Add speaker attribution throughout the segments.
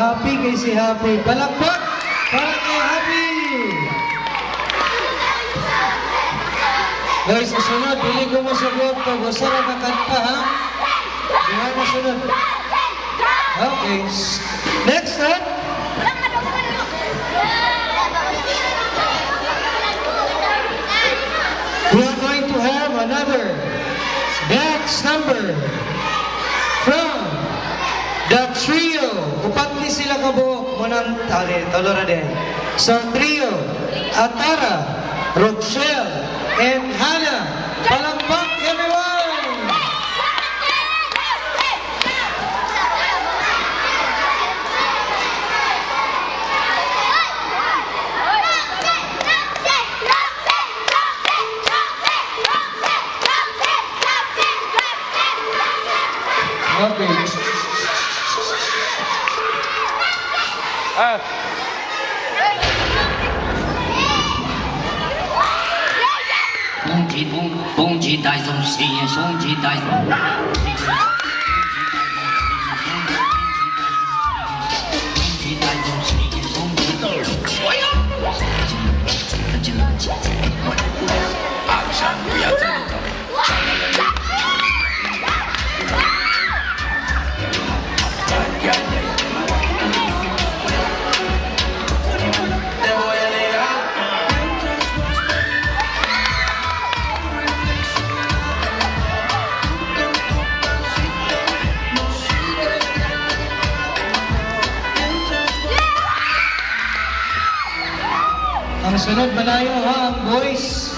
Speaker 1: Happy kay si Happy. Palakpak para kay Happy. Guys, kasunod, pili ko mo sa buhok ko. Gusto na kakanta, ha? Diba kasunod? Okay. Next up. We are going to have another dance number from the trio. Upat ni sila kabuok mo ng talora din. So, trio, Atara, Rochelle, and Hannah. Palakpak, everyone! Okay. Ah.
Speaker 2: 冬季带动事业，冬季带动。
Speaker 1: Ang sunod malayo ha, ang boys.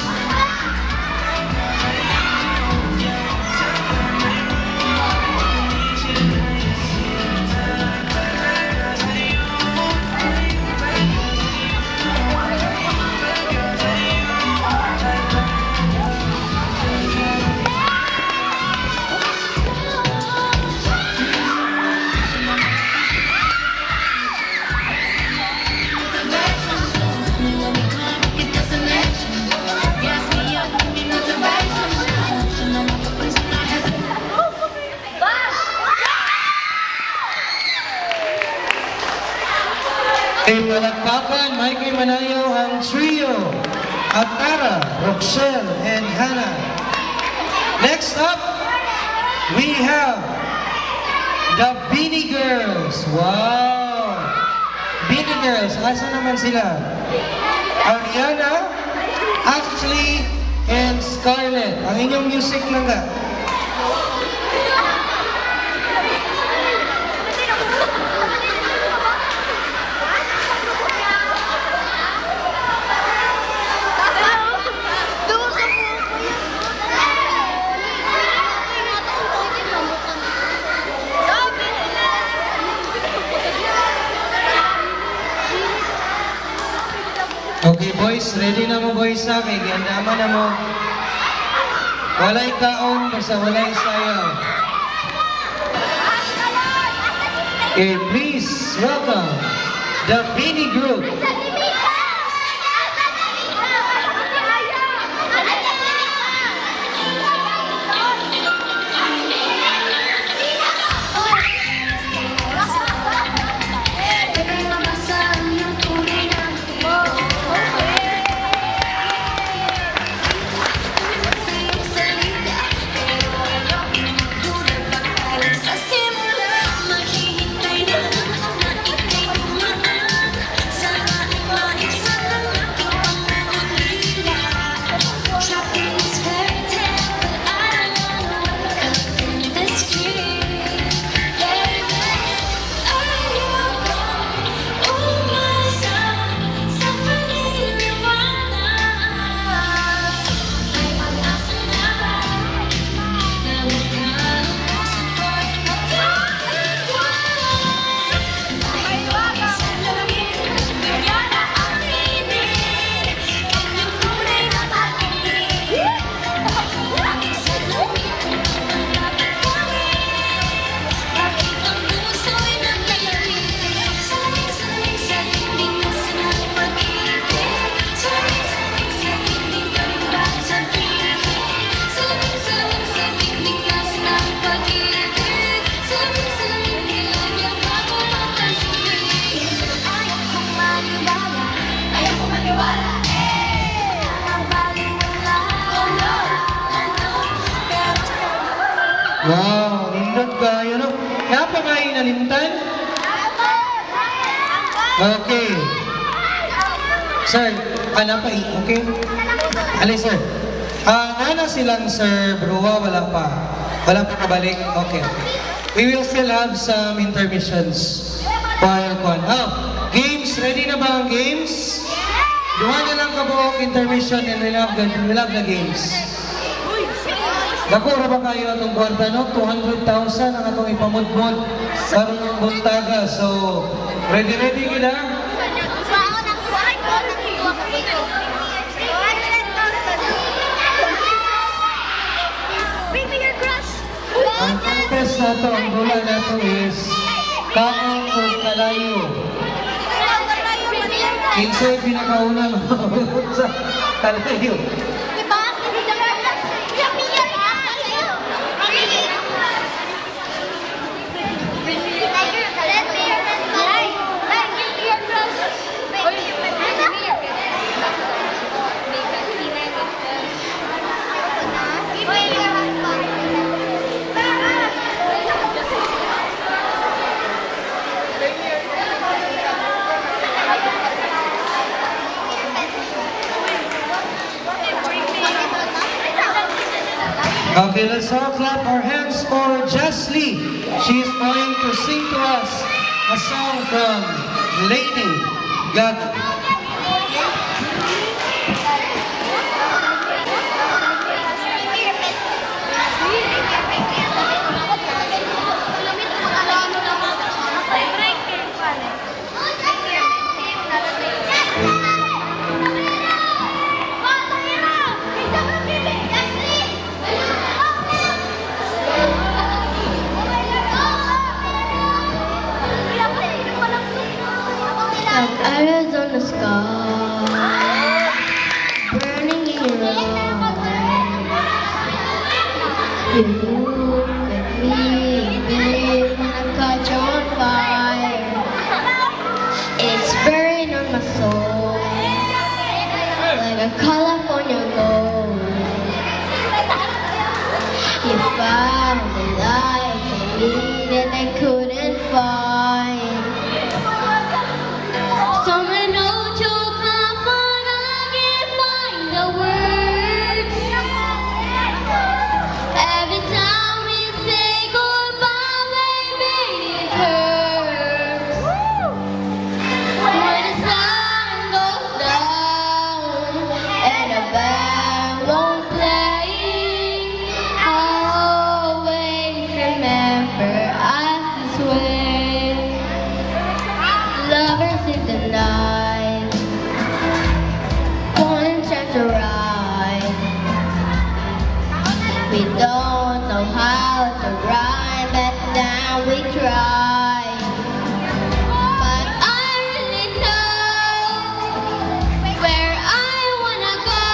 Speaker 1: Kay palakpakan, Mikey Manayo ang trio, Atara, Rochelle, and Hannah. Next up, we have the Beanie Girls. Wow! Beanie Girls, asa naman sila? Ariana, Ashley, and Scarlett. Ang inyong music lang ka. Okay boys, ready na mo boys ha? Kay gandama na mo. Walay kaon, basta walay sayaw. Okay, please welcome the Beanie Group. Wow, nindot kayo, no? Kaya pa may nalimtan? Okay. Sir, okay? Alay, sir. Nana silang Sir Brua, wala pa. Wala pa kabalik. Okay. We will still have some intermissions. While games, ready na ba ang games? Duha na lang kabuok intermission and we'll have the games. Dako ra ba kayo atong kwarta, no? 200,000 ang atong ipamudmod karon ng buntaga. So, ready gila? Ang contest na to, ang gula na to is kaon o kalayo. Kinsay pinakauna sa kalayo. Okay, let's all clap our hands for Jesly. She is going to sing to us a song from Lady Gaga.
Speaker 3: Arrows on the sky, burning in your eyes. You look at me, babe, when I catch on fire. It's burning on my soul, like a California gold. You found the light for me that I couldn't find. Someone knows you'll come, but I can't find the words. Every time we say goodbye, baby, it hurts. When the sun goes down and the band won't play, I'll always remember us this way. Lovers in the night, one chance to ride. We don't know how to rhyme, but now we try. But I really know where I wanna go.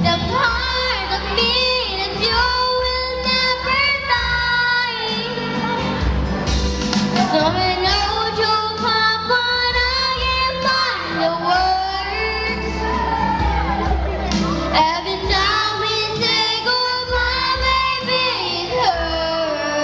Speaker 3: The part of me that you will never find. Someone knows you'll come, but I can't find the words. Every time we say goodbye, baby, it hurts.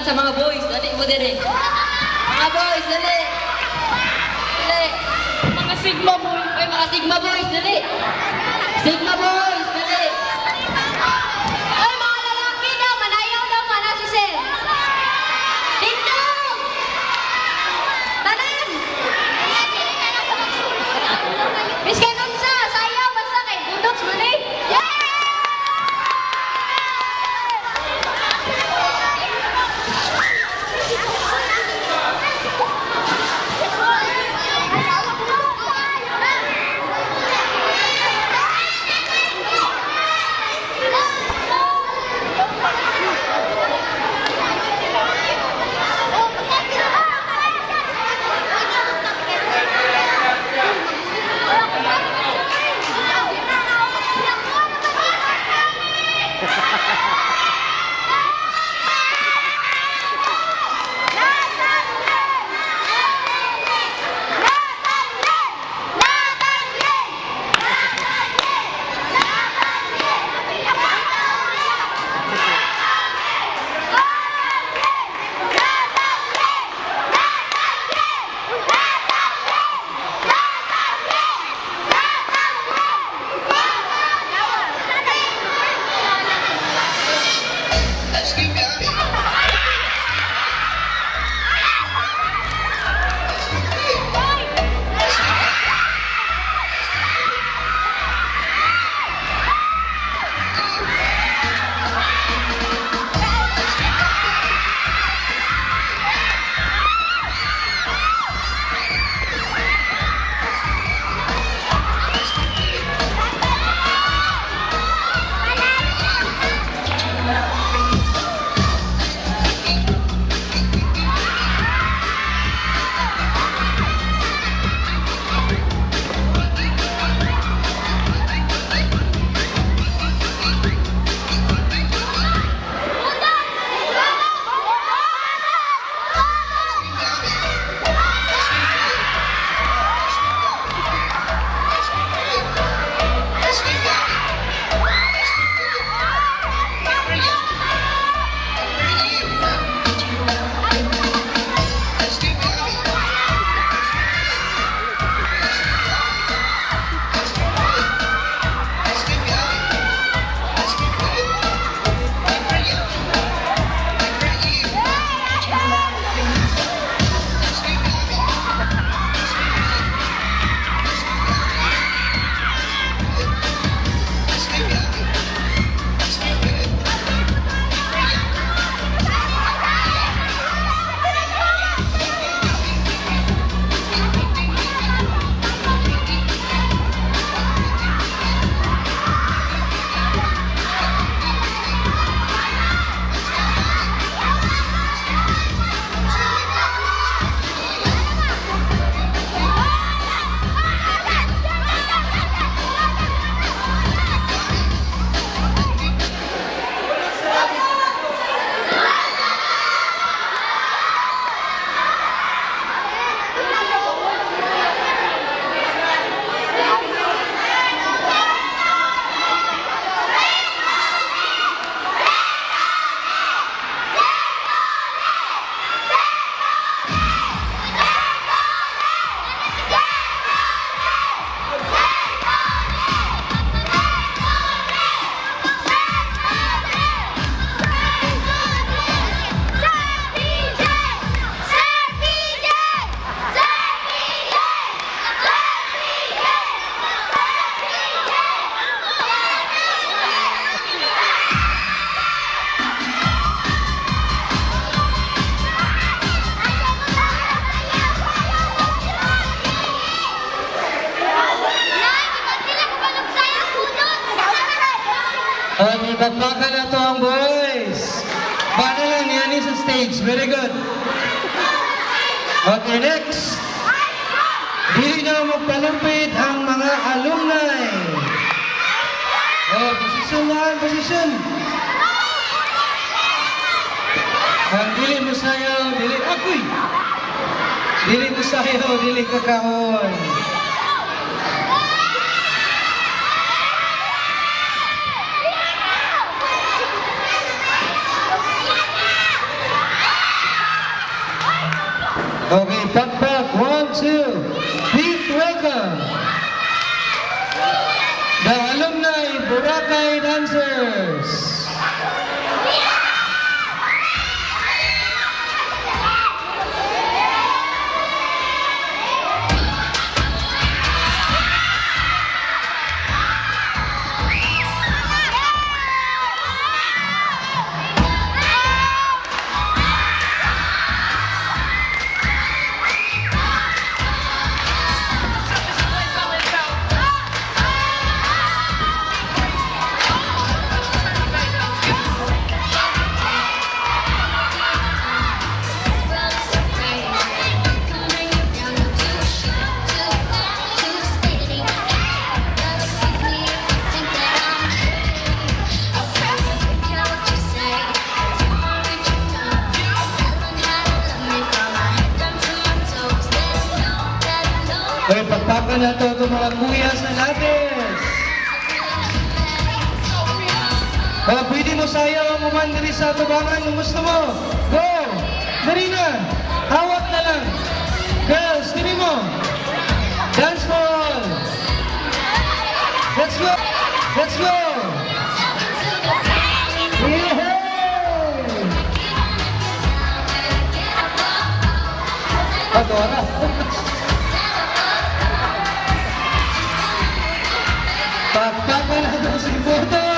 Speaker 4: Dapat sa mga boys, dali mo din eh. Mga boys, dali. Dali. Mga Sigma boys. Ay, mga Sigma boys, dali. Sigma boys, dali.
Speaker 3: Ay, mga lalaki daw, manayaw daw, mana si Sel. Tindog! Tanan! Miss Kenonsa, sayaw, basta kay Budots mo ni.
Speaker 1: Okay, bakbakan na to ang boys. Paano lang yan sa stage? Very good. Okay, next. Dili na magpalumpit ang mga alumni. Oh, posisyon lang, posisyon. Ang dili mo sayaw, dili, akoy. Dili mo sayaw, dili kakaon. Pakpak, 1, 2. Please welcome the alumni Boracay dancers. Okay, pagpakan na to itong mga kuya sa natin. Pwede mo sayaw ang umandiri sa tubangan kung gusto mo. Go! Dali na! Hawak na lang. Girls, dali mo. Dance for all. Let's go! Let's go! Yehey! Adora. Pagpapan na ito si Boto!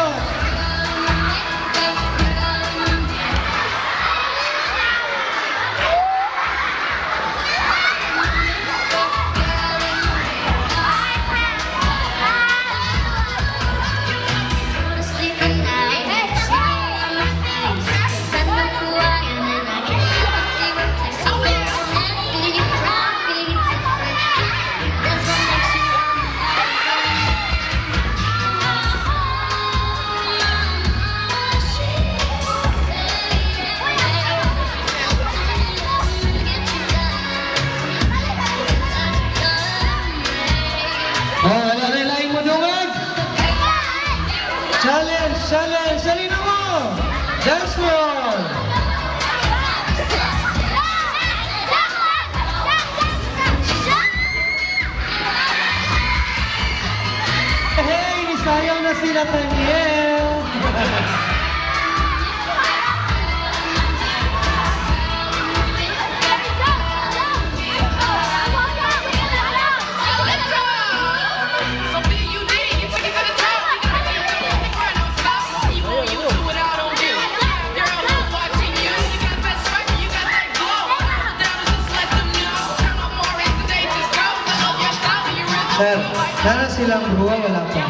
Speaker 1: Alalain mo doon! Challenge! Challenge! Salino mo! Dance floor! Hey! Nisayaw na si Nathaniel! Sir, nana silang bruwa, wala pa.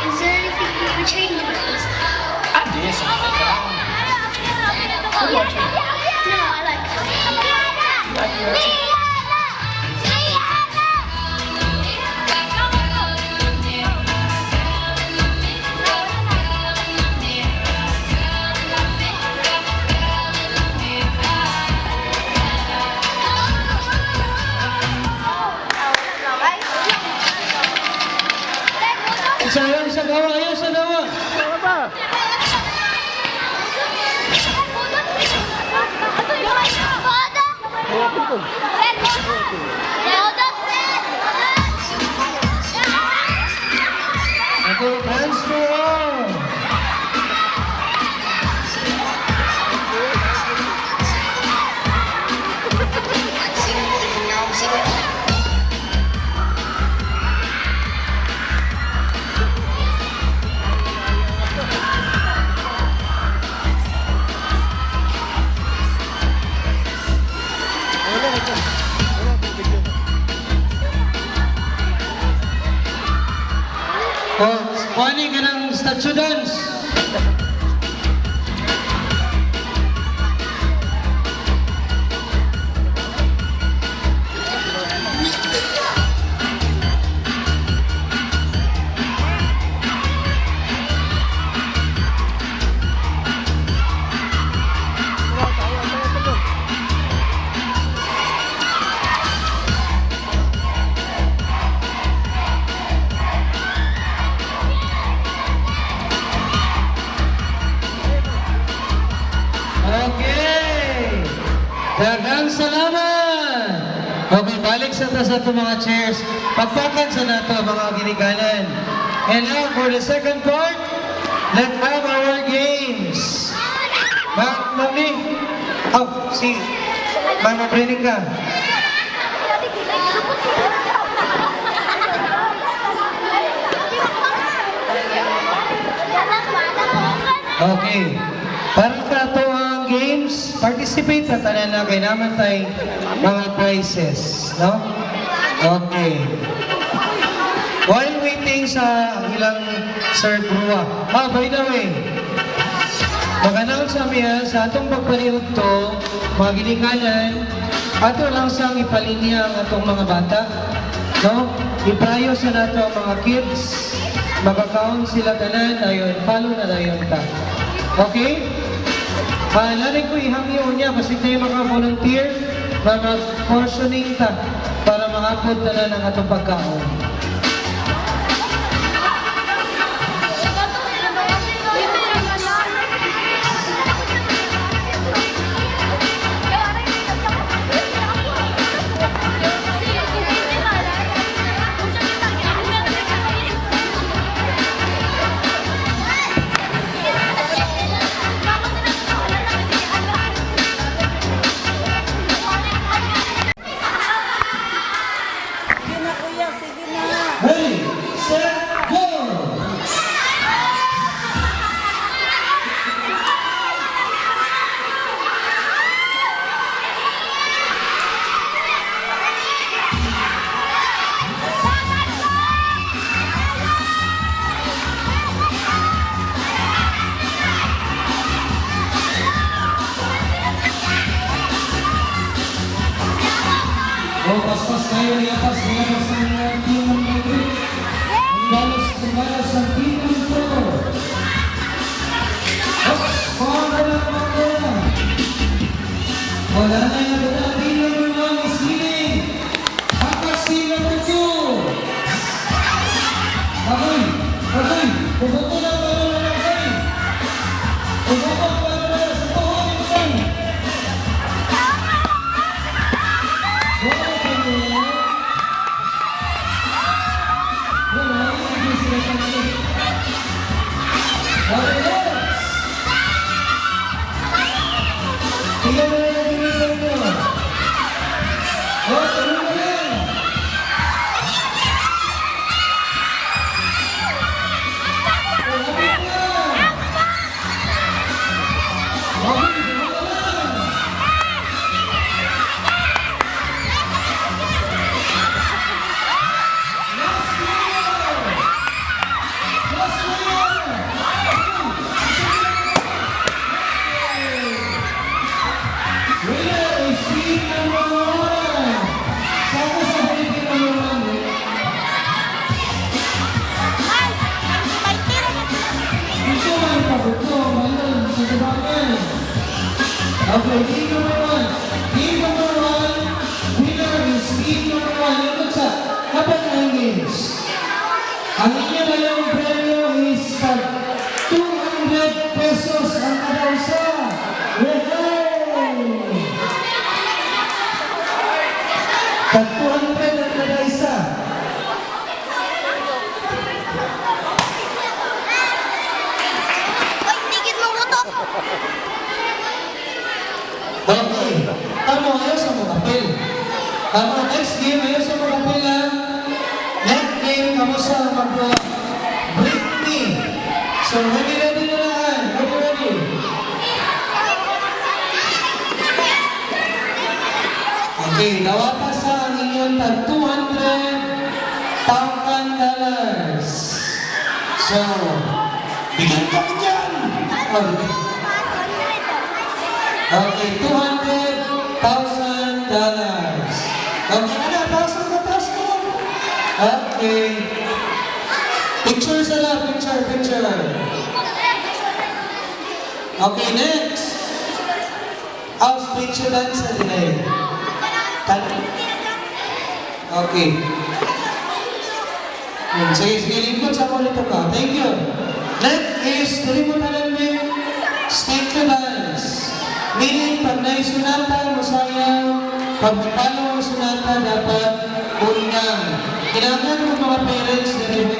Speaker 3: Is there anything you would change about this?
Speaker 2: I did something, but I don't know.
Speaker 3: No, I like it.
Speaker 1: Sayaw sa gawa, ayaw sa gawa! Ito, dance floor! Oh, kuhanin ka ng statue dance. Daghang salamat! Okay, balik sa ta sa itong mga chairs. Pagpakan sa nato mga ginikanan. And now for the second part, let's have our games. Mami, si Mama Brenica. Okay. Para sa ito ang games, participate sa tanan na kay naman tayo mga prizes. No? Okay. While waiting sa ilang Sir Brua. By the way, mag-announce kami sa atong pagpaniod to, mga ginikanan, ato lang sang ipalinya ang atong mga bata. No? Iprayo sa nato ang mga kids, mag-account sila tanan, dayon, follow na dayon ta. Okay? Lalay ko ihangyo niya, kasi tayo maka-volunteer, mag-portioning ta, para makapod tanan ang atong pagkaon. Ready, set, go! Oh, pas-pas kayo di atas, di atas ang team ng Madrid. Balas ang team ng Toto. Oops, paano lang ako? Wala na yung team ng mga isiling. Akas sila po ito. Akoy, pupunto na pa naman ang kayo. Pupunto pa naman sa tuhon ng kayo. Okay, team number one. Team number one. Winner is team number one. Yung bagsa, kapag ang games. Ang inyo na yung premyo is 200 pesos ang kada isa. Yay! Tag 200 ang kada isa. Okay. Tama, ayaw sa mga kapil. Tama, next game, ayaw sa mga kapil lang. Next game, kamo sa mag-break me. So, ready na lang. Ready. Okay, nawata sa ang inyong tag $200,000. So, bigyan kami dyan. Okay, $200,000. Okay, ano? Taas ko. Okay. Picture sila, picture. Okay, next. House picture lang sa delay. Okay. Sige, lingkod sa monitor ka. Thank you. Next is, tuloy mo na lang yung stick to dance. Meaning, pag naisunatan mo sayang, pag paano mo sunata, dapat unang. Kailangan mo mga parents na rin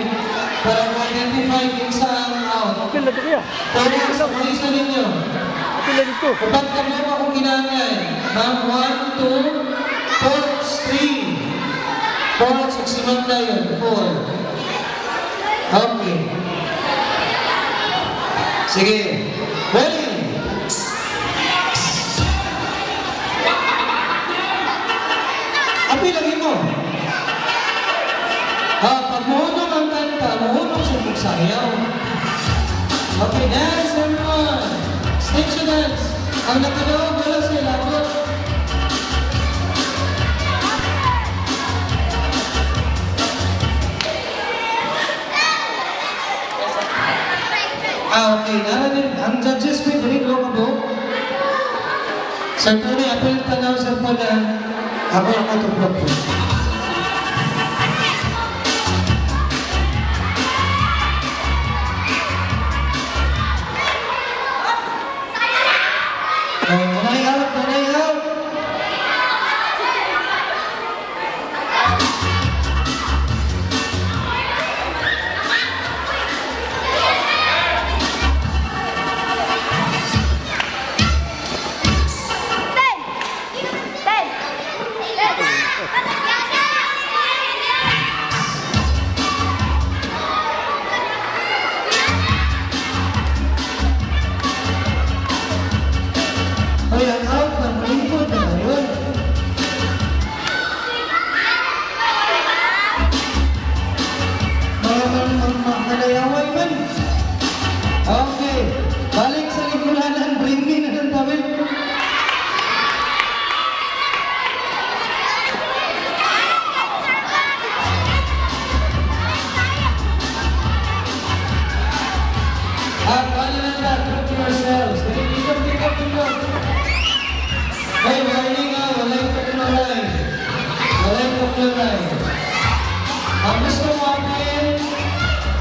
Speaker 1: para ma-identify kung saan out. Parents, kung isa ninyo. Kapag kami mo akong ginangay, ma'am, 1, 2, 4, 3. 4, sagsimang tayo, 4. Okay. Sige. Ready? Apilagin mo. Pag mahunong ang kanta, mahunong sa magsayaw. Okay, dance everyone. Stage to dance. Ang nakadawag wala sa ilabot. Okay. Naranin, ang judges may dito ka po. Sir Tony, apel tanaw sa pala. Ako ang matuplog po. Tunay out, tunay out. Ay, ang out na malingkod na ngayon. Malayaway man. Okay. Balik sa lingkulanan. Bring me na ng tawid. Kali lang na. Group yourselves. Pick up. Hey, warning nga. Walang kakulay. Walang kakulay. Ang gusto mo akin,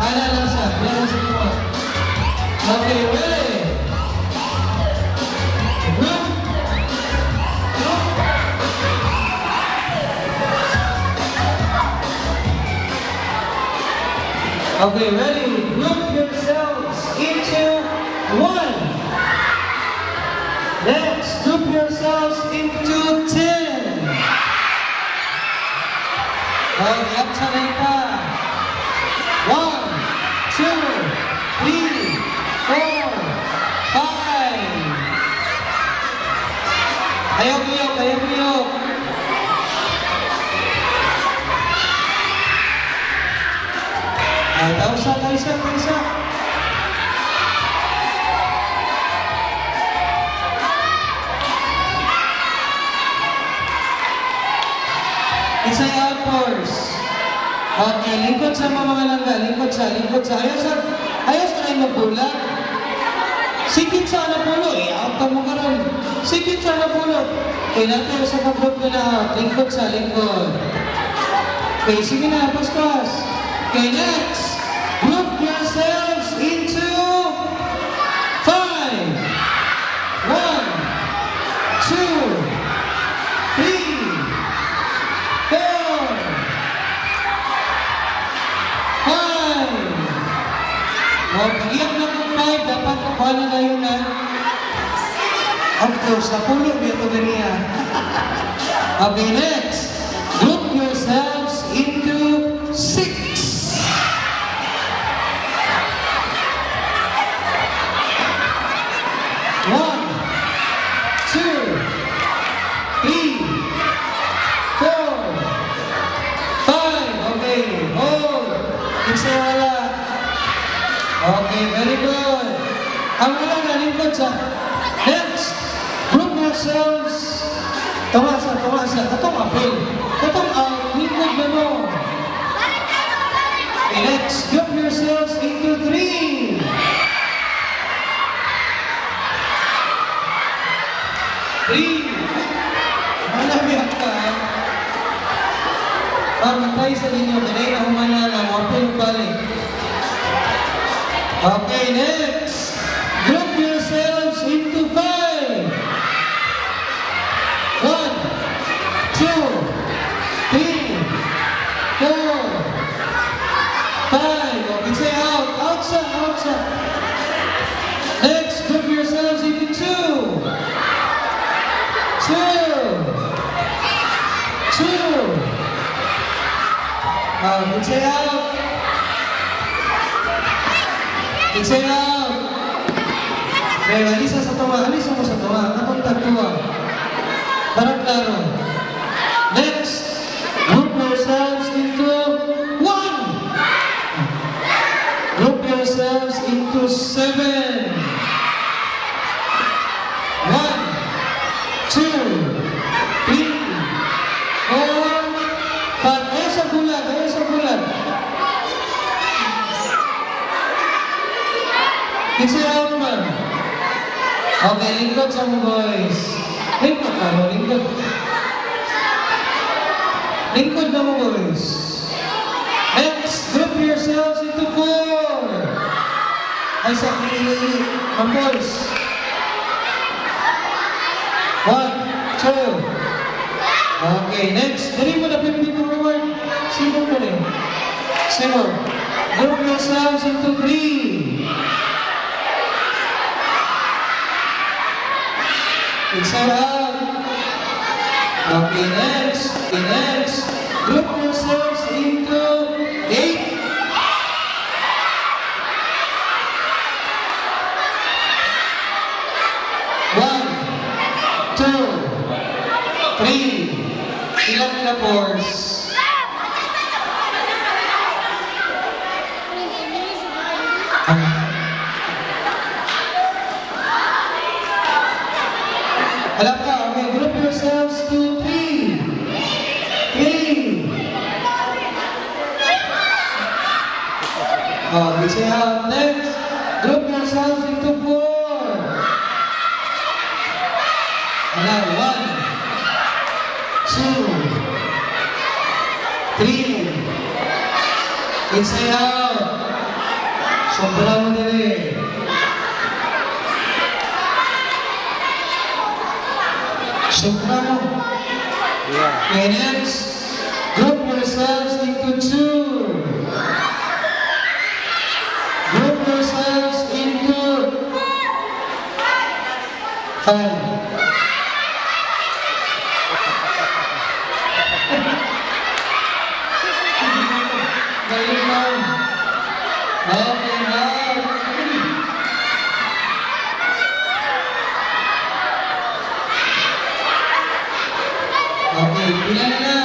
Speaker 1: ala lang siya. Yan ang siya. Okay, ready? Group. Okay, ready? Group yourselves into one. Next, group yourselves into 10. Okay, up sa line pa. 1, 2, 3, 4, 5. Ayaw kuyok. Tayo isa. Isang outpours. Okay, lingkod sa mga langga. Lingkod sa. Ayaw sa rin magbulag. Sikit sa napulo. Out ka mo karon. Sikit sa napulo. Okay, natin sa kapag ko na out. Lingkod sa. Okay, sige na. Paspas. Okay, next. Group yourselves into 5. 1, 2, 3, 4, 5. Pag-iyak na kung 5, dapat paano na yun na? Of course, napulo niya ito ganiya. Okay, next. Group yourselves into 6. 1, 2, 3, 4, 5. Okay, hold. Isa wala. Okay, very good. Ang wala na lingkod sa. Next, group yourselves. Tumasa. Katong apel. Katong lingkod na mo. Okay, next, group yourselves into 3. 3. Malamiyak ka. Pagmatay sa inyo, kanay na humana ng apel balik. Okay, next. Group yourselves into 5. Exhale out. Exhale out. Okay, alisa sa tuwa. Alisa mo sa tuwa. Anong tagtuwa? Para klaro. Next, group yourselves into one. Group yourselves into seven. 1, 2, 3, 4, 5. Ayun sa bulan, ayun sa bulan. Exhale out man. Okay, lingkod sa mo boys. Lingkod ka mo, lingkod. Lingkod na mo boys. Next, group yourselves into 4. Ay sa ang boys. 1, 2. Okay, next. Dali mo na pipi forward. Sino mo rin? Sino? Group yourselves into 3. Exhale out. Okay, next. Okay, next. Group yourselves into 8. One, two, three. Ilang na fours? Alam ka, okay, group yourselves to 3. 3. Oh, exhale out. Next, group yourselves into 4. Wala, 1, 2, 3. Exhale out. Sobra mo nila. Sobra mo. Okay, next. Group yourselves into 2. Group yourselves into 5. Galing lang. Okay, now. Okay, pila na na.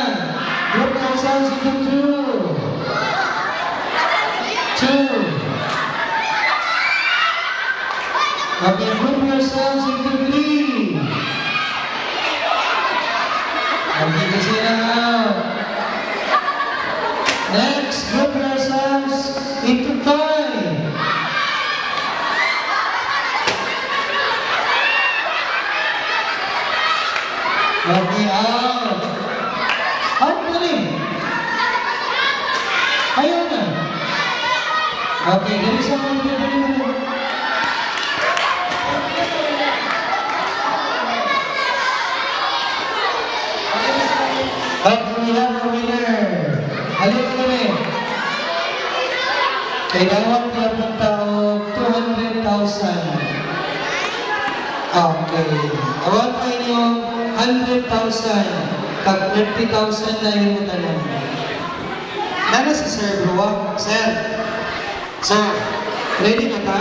Speaker 1: Group yourselves into 2. 2. Okay, group yourselves into 3. Okay, kasi na out. Next, group yourselves into 5. Okay, out. Out na rin. Ayaw na. Okay, dali sa mga dali mo. Okay, we have a winner. Halip mo rin. Kailangan niya ng tao 200,000. Okay. Awal pa inyo 100,000. Pag 30,000 na yun mo tanong. Nana si Sir Bruwa? Sir? Sir, ready na ka?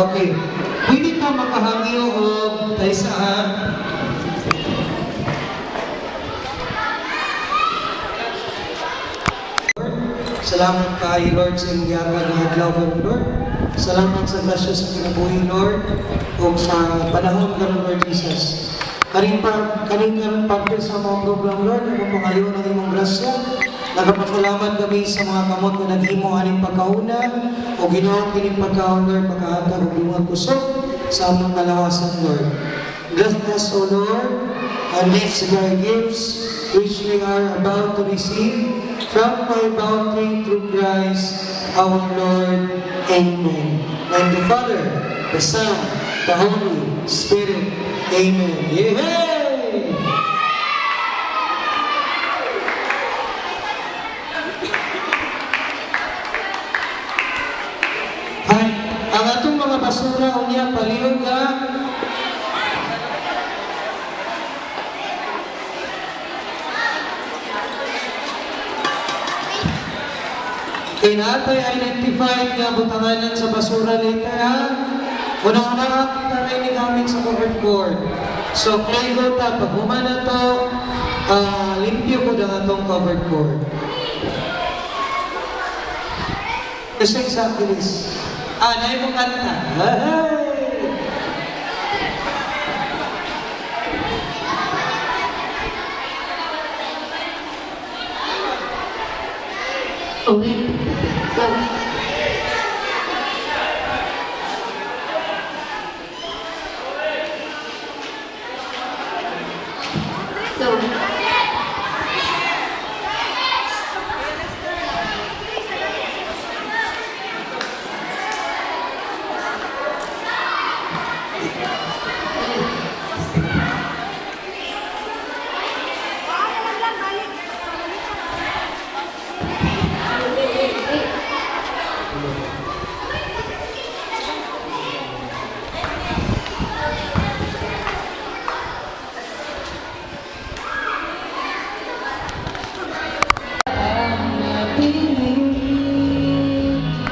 Speaker 1: Okay. Pwede ka makahangyo o tayo saan? Salamat kay Lord sa iyong yaman ng adlaw ng Lord. Salamat sa grasya sa kinabuhi, Lord, o sa panahon ka ng Lord Jesus. Karing karon parte sa mga program, Lord, ang pangayon ng imong grasya. Nagapasalamat kami sa mga kamot na naghimo aning pagkauna o ginoong kining pagkaon, Lord, pagkahatag o bimang kusog sa among kalawasan, Lord. Bless us, O Lord, and these thy gifts which we are about to receive from thy bounty through Christ our Lord. Amen. And the Father, the Son, the Holy Spirit. Amen. Yay! Ay, ang atong mga basura unya palihog ka. Kaya natin identified nga butanganan sa basura later ha. Unang-una kita rin ni gamit sa covered board. So, play go ta. Pag humana to, limpyo ko na itong covered board. Kasi exactly this. Na yung kanta. Hey!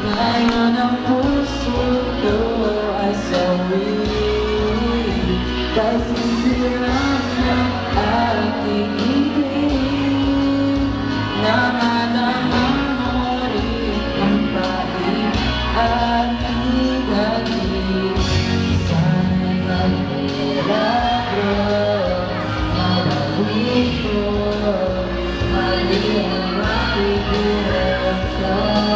Speaker 5: Ngayon ang puso ko ay sorry kasi sirang ng aking ibig namadama mo rin ang pait at higagin sana nagmilagro nalawin ko mali ang aking direksyon.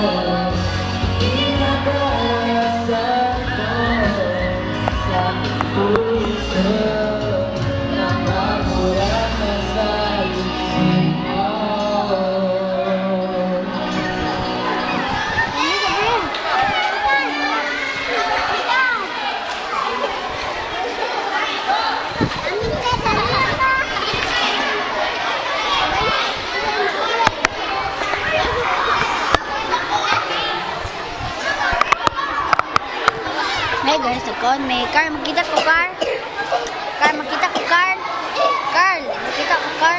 Speaker 3: May guys, kon may car makita ko car. Car makita ko car. Carl, makita ko car.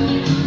Speaker 5: Music!